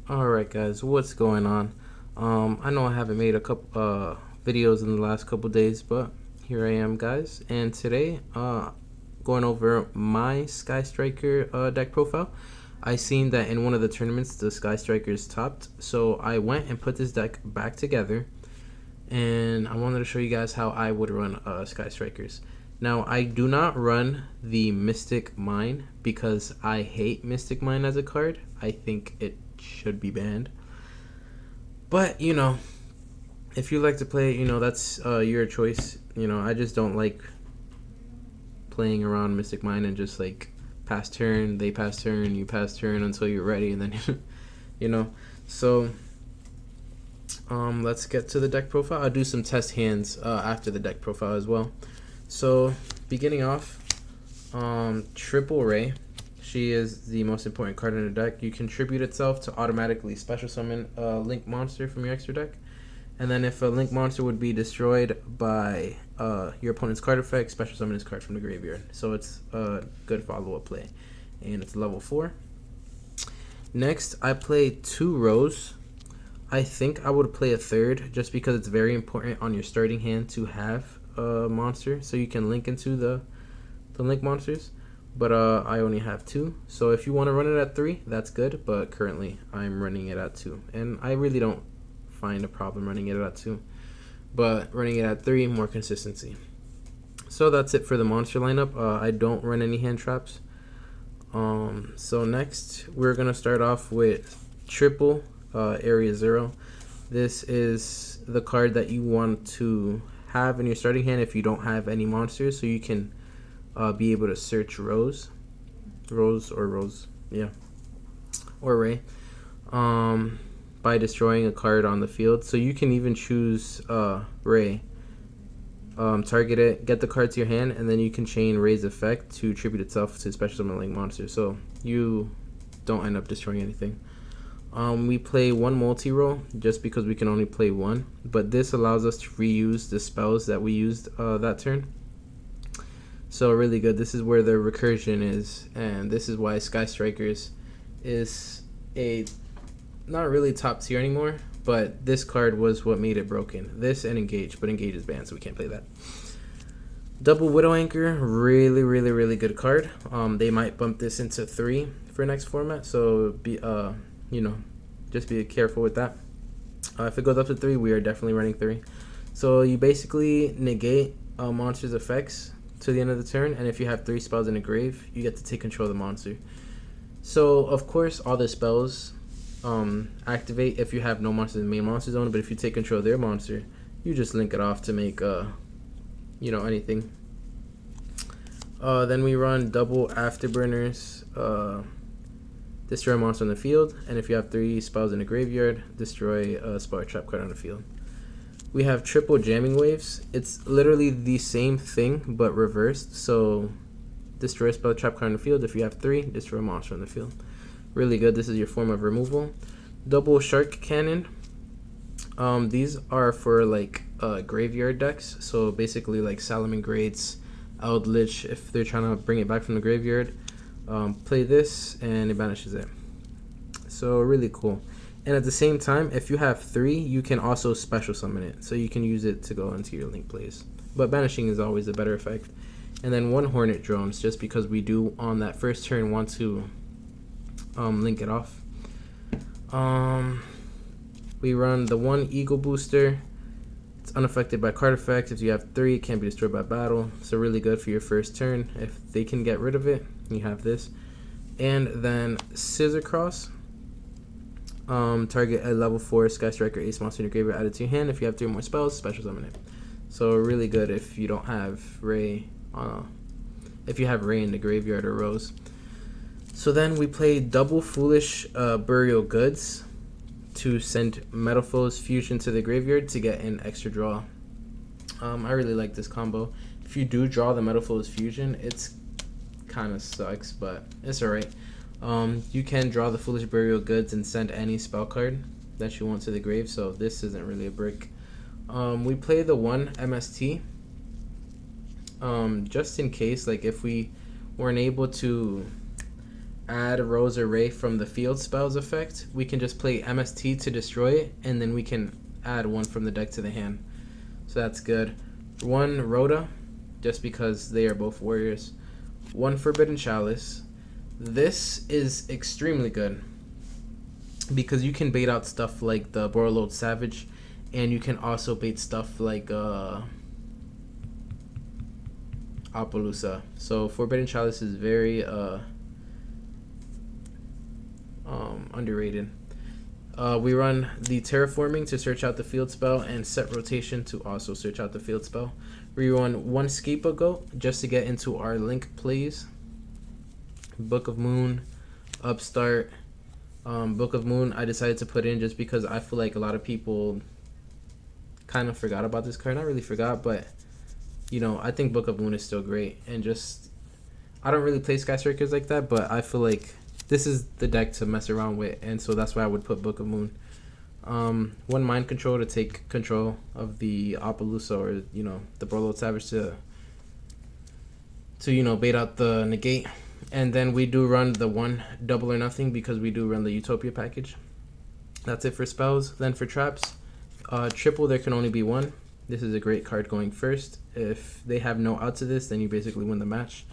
Alright guys, what's going on? I know I haven't made a couple videos in the last couple days, but here I am guys, and today going over my Sky Striker deck profile. I seen that in one of the tournaments the Sky Strikers topped, so I went and put this deck back together, and I wanted to show you guys how I would run Sky Strikers. Now, I do not run the Mystic Mine because I hate Mystic Mine as a card. I think it should be banned. But, if you like to play, that's your choice. I just don't like playing around Mystic Mine and just like pass turn, they pass turn, you pass turn until you're ready, and then, So, let's get to the deck profile. I'll do some test hands after the deck profile as well. So, beginning off, Triple Ray. She is the most important card in the deck. You contribute itself to automatically special summon a Link monster from your extra deck. And then if a Link monster would be destroyed by your opponent's card effect, special summon this card from the graveyard. So it's a good follow-up play. And it's level 4. Next, I play 2 Rose. I think I would play a third just because it's very important on your starting hand to have a monster so you can link into the Link monsters. But I only have 2, so if you want to run it at 3, that's good, but currently I'm running it at 2, and I really don't find a problem running it at 2, but running it at 3, more consistency. So that's it for the monster lineup. I don't run any hand traps. So next we're gonna start off with Triple Area 0. This is the card that you want to have in your starting hand if you don't have any monsters, so you can be able to search Rose, yeah, or Ray, by destroying a card on the field. So you can even choose Ray, target it, get the card to your hand, and then you can chain Ray's effect to tribute itself to special summon Link monster, so you don't end up destroying anything. We play 1 multi-roll just because we can only play 1, but this allows us to reuse the spells that we used that turn. So really good. This is where the recursion is, and this is why Sky Strikers is a not really top tier anymore, but this card was what made it broken. This and Engage, but Engage is banned, so we can't play that. Double Widow Anchor, really good card. They might bump this into 3 for next format, so be just be careful with that. If it goes up to 3, we are definitely running 3. So you basically negate a monster's effects to the end of the turn, and if you have 3 spells in a grave, you get to take control of the monster. So of course all the spells activate if you have no monsters in the main monster zone, but if you take control of their monster, you just link it off to make anything. Then we run double Afterburners, destroy a monster on the field, and if you have 3 spells in the graveyard, destroy a spell or trap card on the field. We have triple Jamming Waves. It's literally the same thing, but reversed. So, destroy a spell trap card on the field. If you have 3, destroy a monster on the field. Really good. This is your form of removal. Double Shark Cannon. These are for like graveyard decks. So basically like Salamangreats, Eldritch. If they're trying to bring it back from the graveyard, play this and it banishes it. So really cool. And at the same time, if you have 3, you can also special summon it. So you can use it to go into your Link plays. But banishing is always a better effect. And then 1 Hornet Drones, just because we do on that first turn want to link it off. We run the 1 Eagle Booster. It's unaffected by card effects. If you have 3, it can't be destroyed by battle. So really good for your first turn. If they can get rid of it, you have this. And then Scissor Cross. Target a level 4 Sky Striker Ace monster in your graveyard added to your hand. If you have 3 more spells, special summon it. So really good if you don't have Ray, if you have Ray in the graveyard or Rose. So then we play double Foolish Burial Goods to send Metalfoes Fusion to the graveyard to get an extra draw. I really like this combo. If you do draw the Metalfoes Fusion, it's kind of sucks, but it's alright. You can draw the Foolish Burial Goods and send any spell card that you want to the grave, so this isn't really a brick. We play the 1 MST, just in case, like if we weren't able to add Rose or Ray from the field spells effect, we can just play MST to destroy it, and then we can add one from the deck to the hand. So that's good. One Rhoda, just because they are both warriors. One Forbidden Chalice. This is extremely good because you can bait out stuff like the Borreload Savage, and you can also bait stuff like Appaloosa. So Forbidden Chalice is very underrated. We run the Terraforming to search out the field spell, and Set Rotation to also search out the field spell. We run one Scapegoat just to get into our link plays. Book of Moon, Upstart. Book of Moon I decided to put in just because I feel like a lot of people kind of forgot about this card. Not really forgot, but you know, I think Book of Moon is still great. And just, I don't really play Sky Strikers like that, but I feel like this is the deck to mess around with, and so that's why I would put Book of Moon. One Mind Control to take control of the Appaloosa, or you know, the Borreload Savage to you know, bait out the negate. And then we do run the one Double or Nothing because we do run the Utopia package. That's it for spells. Then for traps, triple, there can only be one. This is a great card going first. If they have no out to this, then you basically win the match.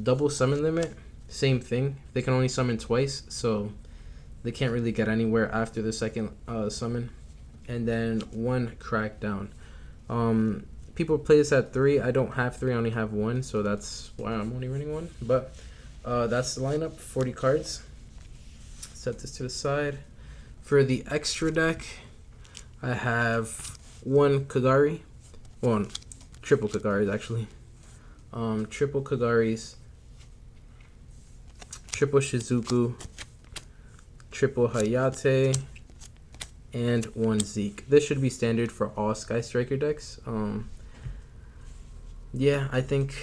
Double Summon Limit, same thing. They can only summon twice, so they can't really get anywhere after the second summon. And then one Crackdown. People play this at 3. I don't have 3, I only have 1, so that's why I'm only running 1. But that's the lineup, 40 cards. Set this to the side. For the extra deck, I have one Kagari. Well, triple Kagaris actually. Triple Kagaris, triple Shizuku, triple Hayate, and one Zeke. This should be standard for all Sky Striker decks. Yeah, I think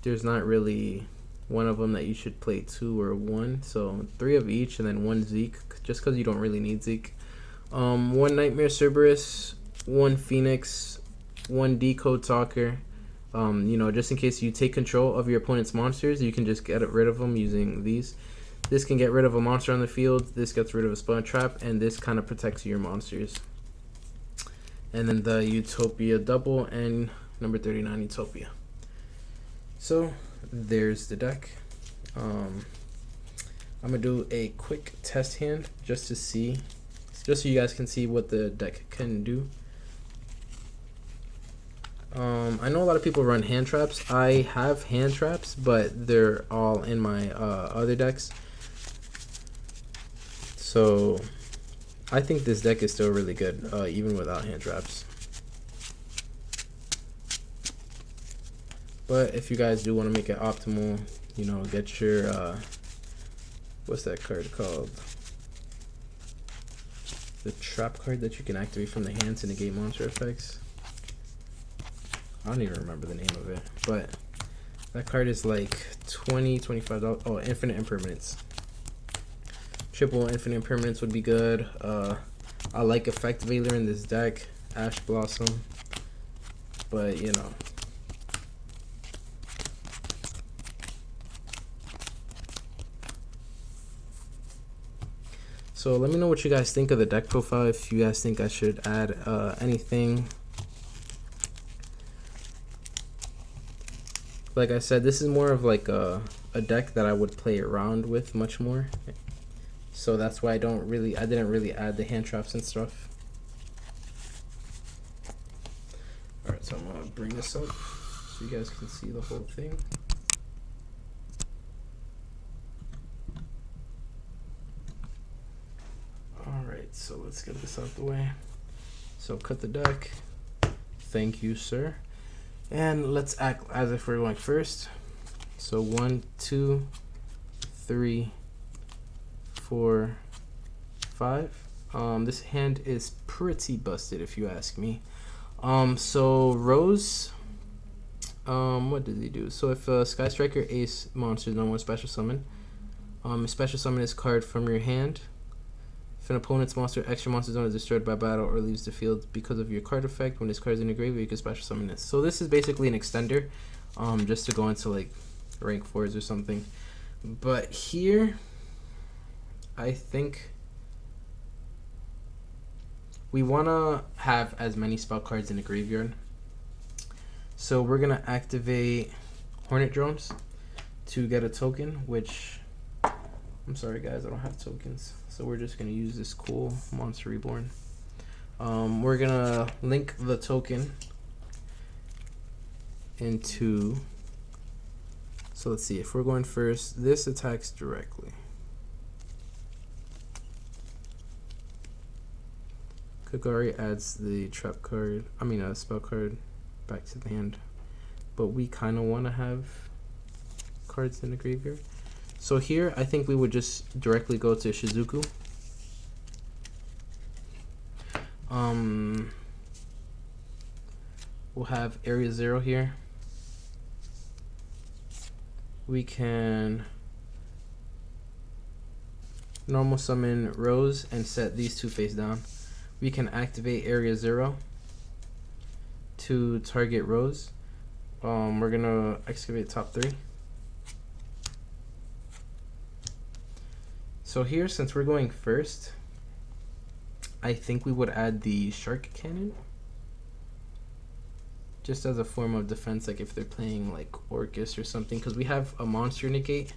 there's not really one of them that you should play 2 or 1. So 3 of each, and then one Zeke, just because you don't really need Zeke. One Nightmare Cerberus, one Phoenix, one Decode Talker. You know, just in case you take control of your opponent's monsters, you can just get rid of them using these. This can get rid of a monster on the field, this gets rid of a spell and trap, and this kind of protects your monsters. And then the Utopia double and number 39 Utopia. So there's the deck. I'm gonna do a quick test hand just to see, just so you guys can see what the deck can do. I know a lot of people run hand traps. I have hand traps, but they're all in my other decks. So I think this deck is still really good, even without hand traps. But if you guys do want to make it optimal, you know, get your what's that card called? The trap card that you can activate from the hand to negate monster effects. I don't even remember the name of it, but that card is like $20, $25. Oh, Infinite Impermanence. Triple Infinite Impermanence would be good. I like Effect Veiler in this deck, Ash Blossom, but you know. So let me know what you guys think of the deck profile, if you guys think I should add anything. Like I said, this is more of like a deck that I would play around with much more. So that's why I didn't really add the hand traps and stuff. Alright, so I'm gonna bring this up so you guys can see the whole thing. Alright, so let's get this out the way. So cut the deck. Thank you, sir. And let's act as if we're going first. So 1, 2, 3, 4, 5. This hand is pretty busted if you ask me. So Rose, what does he do? So if a Sky Striker Ace monster is no more special summon, special summon this card from your hand. If an opponent's extra monster zone is destroyed by battle or leaves the field because of your card effect, when this card is in your graveyard, you can special summon this. So this is basically an extender, just to go into like rank 4s or something. But here, I think we want to have as many spell cards in the graveyard. So we're going to activate Hornet Drones to get a token, which, I'm sorry guys, I don't have tokens. So we're just going to use this cool Monster Reborn. We're going to link the token into, so let's see, if we're going first, this attacks directly. Kagari adds the trap card, spell card back to the hand. But we kind of want to have cards in the graveyard. So here, I think we would just directly go to Shizuku. We'll have Area 0 here. We can normal summon Rose and set these two face down. We can activate Area 0 to target Rose. We're gonna excavate top 3. So here, since we're going first, I think we would add the Shark Cannon just as a form of defense, like if they're playing like Orcus or something, because we have a monster negate,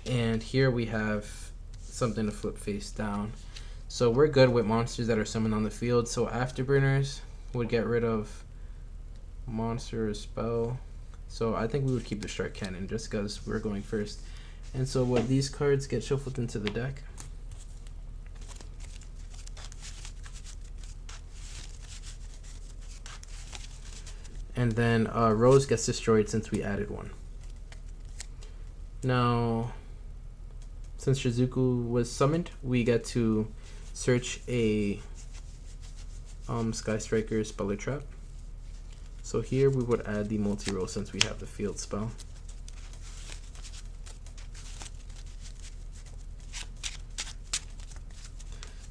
and here we have something to flip face down. So we're good with monsters that are summoned on the field. So Afterburners would get rid of monster or spell. So I think we would keep the Shark Cannon just because we're going first. And so what, these cards get shuffled into the deck. And then Rose gets destroyed since we added one. Now, since Shizuku was summoned, we get to search a Sky Striker Speller Trap. So here we would add the multi-roll since we have the field spell.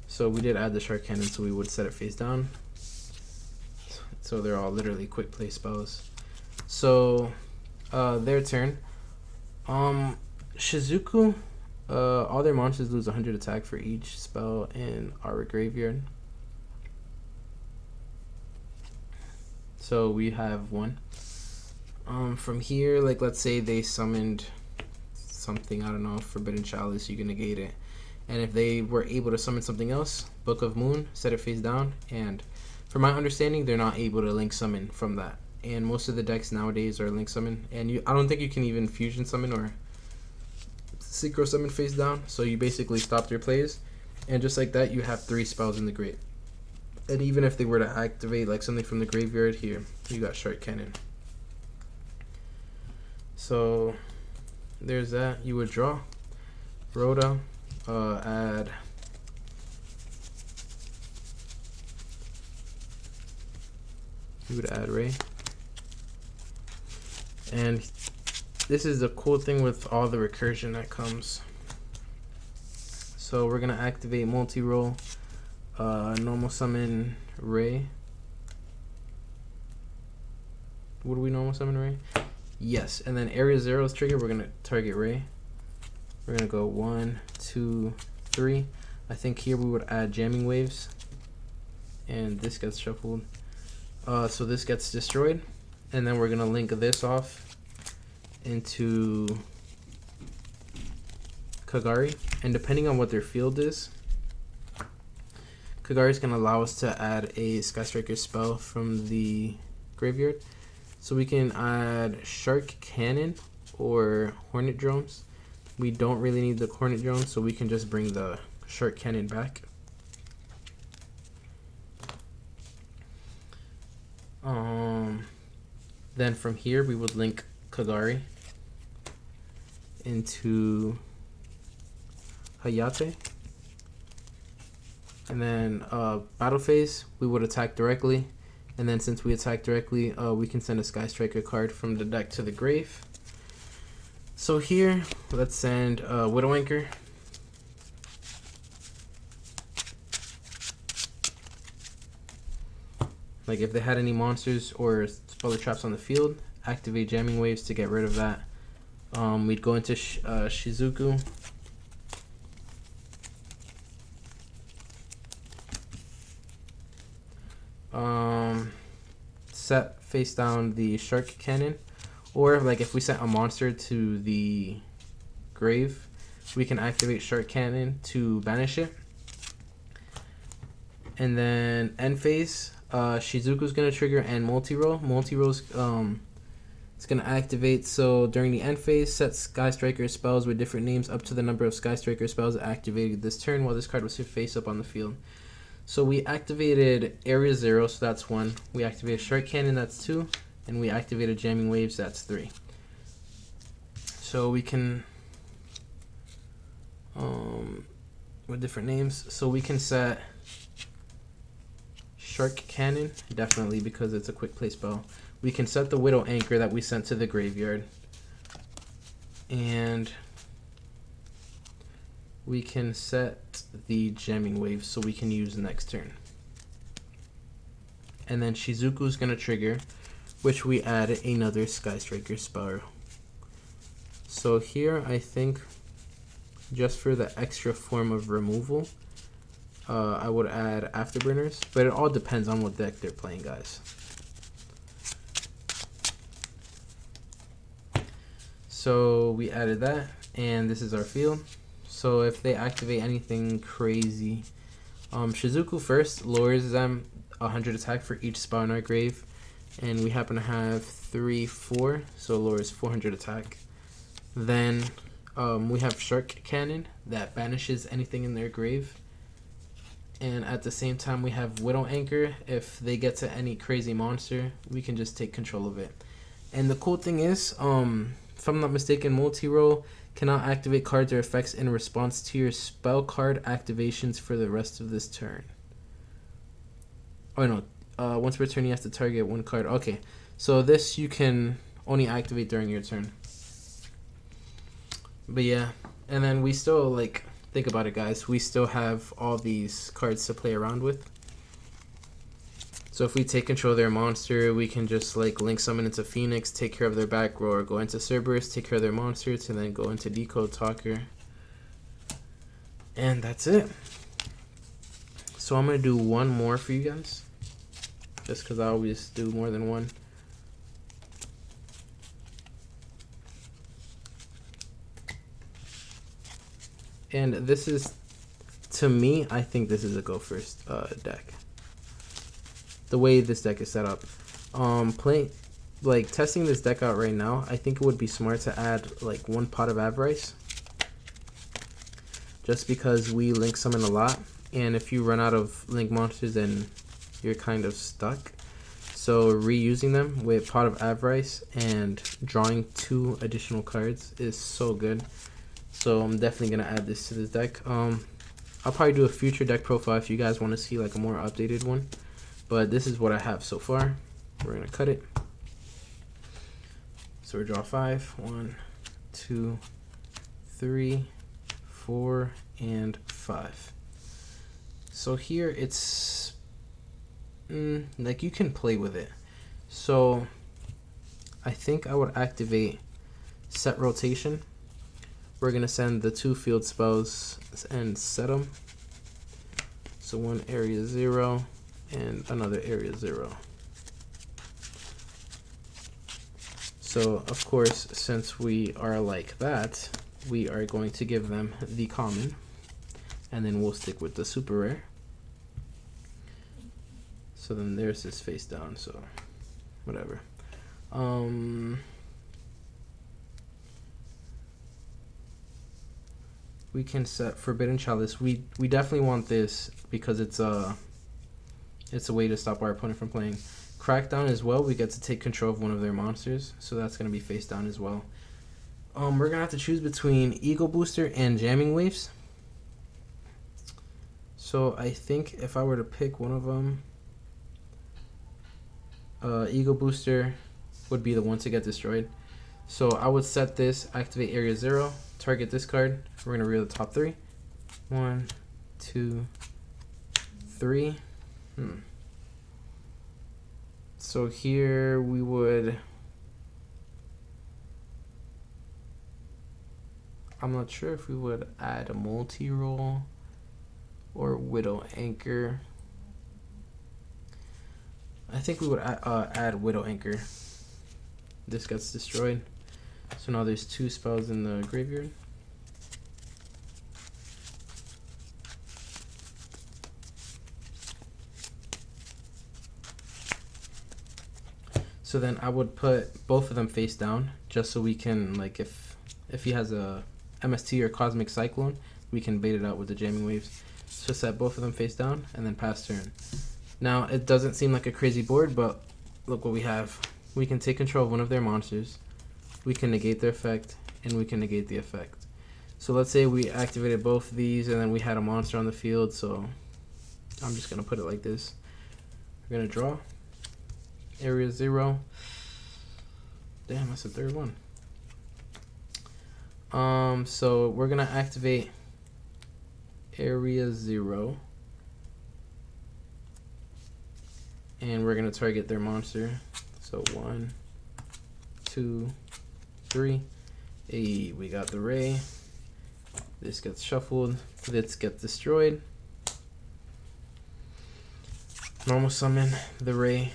So we did add the Shark Cannon, so we would set it face down. So they're all literally quick play spells. So their turn. Shizuku, all their monsters lose 100 attack for each spell in our graveyard. So we have one. From here, like let's say they summoned something, I don't know, Forbidden Chalice, you can negate it. And if they were able to summon something else, Book of Moon, set it face down, and from my understanding, they're not able to link summon from that. And most of the decks nowadays are link summon, and I don't think you can even fusion summon or synchro summon face down. So you basically stop their plays, and just like that, you have 3 spells in the grave. And even if they were to activate like something from the graveyard, here you got Shark Cannon. So there's that. You would draw Rhoda, add you would add Ray. And this is the cool thing with all the recursion that comes. So we're gonna activate multi-roll, normal summon Ray. Would we normal summon Ray? Yes, and then Area 0's trigger, we're gonna target Ray. We're gonna go 1, 2, 3. I think here we would add Jamming Waves, and this gets shuffled. So this gets destroyed, and then we're gonna link this off into Kagari, and depending on what their field is, Kagari is gonna allow us to add a Sky Striker spell from the graveyard. So we can add Shark Cannon or Hornet Drones. We don't really need the Hornet Drones, so we can just bring the Shark Cannon back. Then from here we would link Kagari into Hayate, and then battle phase we would attack directly, and then since we attack directly, we can send a Sky Striker card from the deck to the grave. So here let's send Widow Anchor. Like if they had any monsters or speller traps on the field, activate Jamming Waves to get rid of that. We'd go into Shizuku. Set face down the shark cannon, or like if we sent a monster to the grave, we can activate shark cannon to banish it. And then end phase, Shizuku's gonna trigger and multi-roll. Multi-roll's it's gonna activate. So during the end phase, set Sky Striker spells with different names up to the number of Sky Striker spells activated this turn while this card was face up on the field. So we activated Area 0, so that's 1. We activated Shark Cannon, that's 2. And we activated Jamming Waves, that's 3. So we can, with different names, so we can set Shark Cannon, definitely, because it's a quick play spell. We can set the Widow Anchor that we sent to the graveyard. And we can set the Jamming Wave so we can use next turn. And then Shizuku's gonna trigger, which we add another Sky Striker spell. So here I think just for the extra form of removal, I would add Afterburners, but it all depends on what deck they're playing, guys. So we added that, and this is our field. So if they activate anything crazy, Shizuku first lowers them 100 attack for each spell in our grave, and we happen to have 3, 4, so it lowers 400 attack. Then we have Shark Cannon that banishes anything in their grave, and at the same time we have Widow Anchor. If they get to any crazy monster, we can just take control of it. And the cool thing is, if I'm not mistaken, multi-roll cannot activate cards or effects in response to your spell card activations for the rest of this turn. Oh no, once per turn you have to target one card. Okay, so this you can only activate during your turn. But yeah, and then we still, like, think about it, guys, we still have all these cards to play around with. So if we take control of their monster, we can just like link summon into Phoenix, take care of their back row, or go into Cerberus, take care of their monsters, and then go into Decode Talker. And that's it. So I'm going to do one more for you guys, just because I always do more than one. And this is, to me, I think this is a go first deck. The way this deck is set up, testing this deck out right now, I think it would be smart to add like 1 pot of Avarice, just because we link summon a lot, and if you run out of link monsters, then you're kind of stuck. So reusing them with pot of Avarice and drawing 2 additional cards is so good. So I'm definitely gonna add this to this deck. I'll probably do a future deck profile if you guys want to see like a more updated one. But this is what I have so far. We're going to cut it. So we draw 5. 1, 2, 3, 4, and 5. So here it's like you can play with it. So I think I would activate Set Rotation. We're going to send the 2 field spells and set them. So 1 Area 0. And another Area 0. So of course, since we are like that, we are going to give them the common, and then we'll stick with the super rare. So then there's this face down, so whatever. We can set Forbidden Chalice. We definitely want this because it's a way to stop our opponent from playing. Crackdown as well, we get to take control of one of their monsters, so that's going to be face down as well. We're going to have to choose between Ego Booster and Jamming Waves. So I think if I were to pick one of them, Ego Booster would be the one to get destroyed. So I would set this, activate Area 0, target this card. We're going to reveal the top 3. 1, 2, 3. So here we would I'm not sure if we would add a multi-roll or Widow Anchor. I think we would add Widow Anchor. This gets destroyed. So now there's 2 spells in the graveyard. So then I would put both of them face down, just so we can, like, if he has a MST or Cosmic Cyclone, we can bait it out with the Jamming Waves. So set both of them face down and then pass turn. Now it doesn't seem like a crazy board, but look what we have. We can take control of one of their monsters, we can negate their effect, and we can negate the effect. So let's say we activated both of these and then we had a monster on the field, so I'm just gonna put it like this. We're gonna draw Area 0. Damn, that's the third one. So we're gonna activate Area 0, and we're gonna target their monster. So 1, 2, 3. Hey, we got the Ray. This gets shuffled. This gets destroyed. Normal summon the Ray.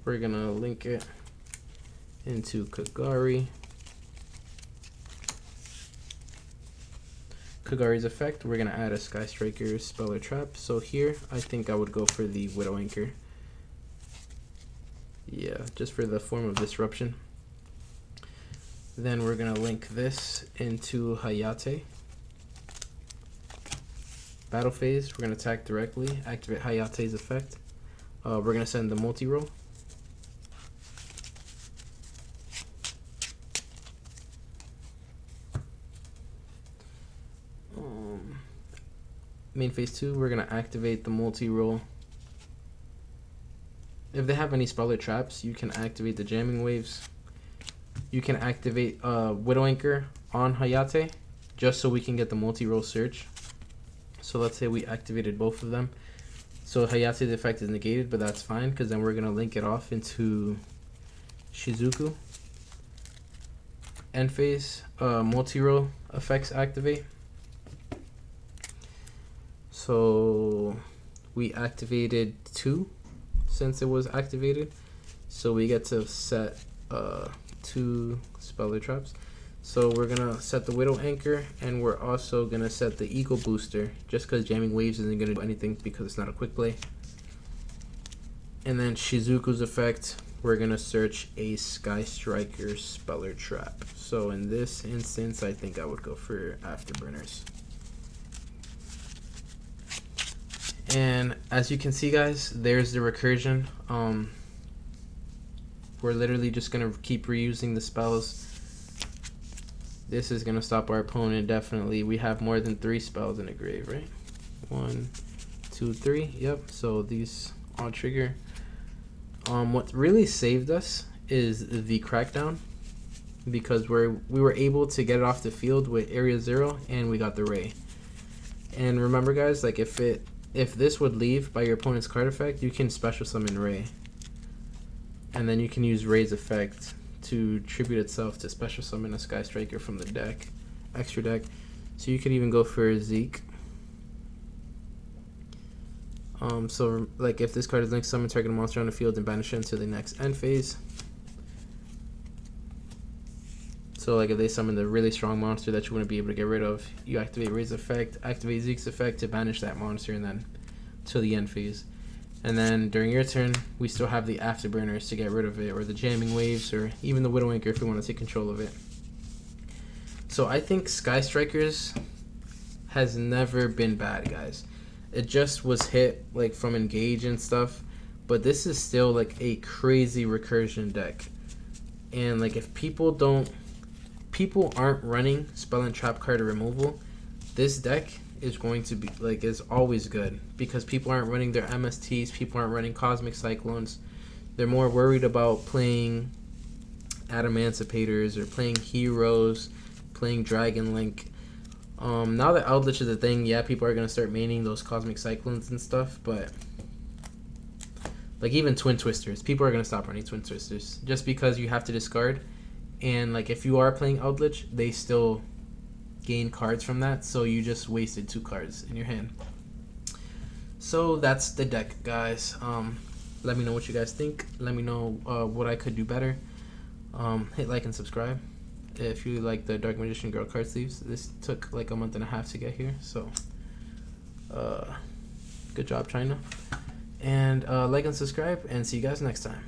We're gonna link it into Kagari. Kagari's effect, we're gonna add a Sky Striker spell or trap. So here, I think I would go for the Widow Anchor. Yeah, just for the form of disruption. Then we're gonna link this into Hayate. Battle phase, we're gonna attack directly, activate Hayate's effect. We're gonna send the multi-roll. Main phase 2, we're gonna activate the multi-roll. If they have any spell or traps, you can activate the Jamming Waves. You can activate Widow Anchor on Hayate, just so we can get the multi-roll search. So let's say we activated both of them. So Hayate's effect is negated, but that's fine, because then we're gonna link it off into Shizuku. End phase, multi-roll effects activate. So we activated 2 since it was activated. So we get to set 2 speller traps. So we're gonna set the Widow Anchor, and we're also gonna set the Eagle Booster, just because Jamming Waves isn't gonna do anything because it's not a quick play. And then Shizuku's effect, we're gonna search a Sky Striker speller trap. So in this instance, I think I would go for Afterburners. And as you can see, guys, there's the recursion. We're literally just gonna keep reusing the spells. This is gonna stop our opponent, definitely. We have more than 3 spells in the grave, right? 1, 2, 3. Yep. So these all trigger. What really saved us is the Crackdown, because we were able to get it off the field with Area 0, and we got the Ray. And remember, guys, like if this would leave by your opponent's card effect, you can special summon Ray. And then you can use Ray's effect to tribute itself to special summon a Sky Striker from the deck, extra deck. So you could even go for Zeke. So like if this card is linked, summon target monster on the field and banish it until the next end phase. So like if they summon the really strong monster that you wouldn't be able to get rid of, you activate Ray's effect, activate Zeke's effect to banish that monster, and then till the end phase. And then during your turn, we still have the Afterburners to get rid of it, or the Jamming Waves, or even the Widow Anchor if we want to take control of it. So I think Sky Strikers has never been bad, guys. It just was hit like from Engage and stuff, but this is still like a crazy recursion deck. And like if people aren't running spell and trap card removal, this deck is going to be like is always good, because people aren't running their MSTs, people aren't running Cosmic Cyclones. They're more worried about playing Adamancipators or playing Heroes, playing Dragon Link. Now that Eldritch is a thing, yeah, people are gonna start maining those Cosmic Cyclones and stuff, but like even Twin Twisters, people are gonna stop running Twin Twisters just because you have to discard. And like if you are playing Eldritch, they still gain cards from that, so you just wasted 2 cards in your hand. So that's the deck, guys. Let me know what you guys think. Let me know what I could do better. Hit like and subscribe if you like the Dark Magician Girl card sleeves. This took like a month and a half to get here, so good job, China. And like and subscribe, and see you guys next time.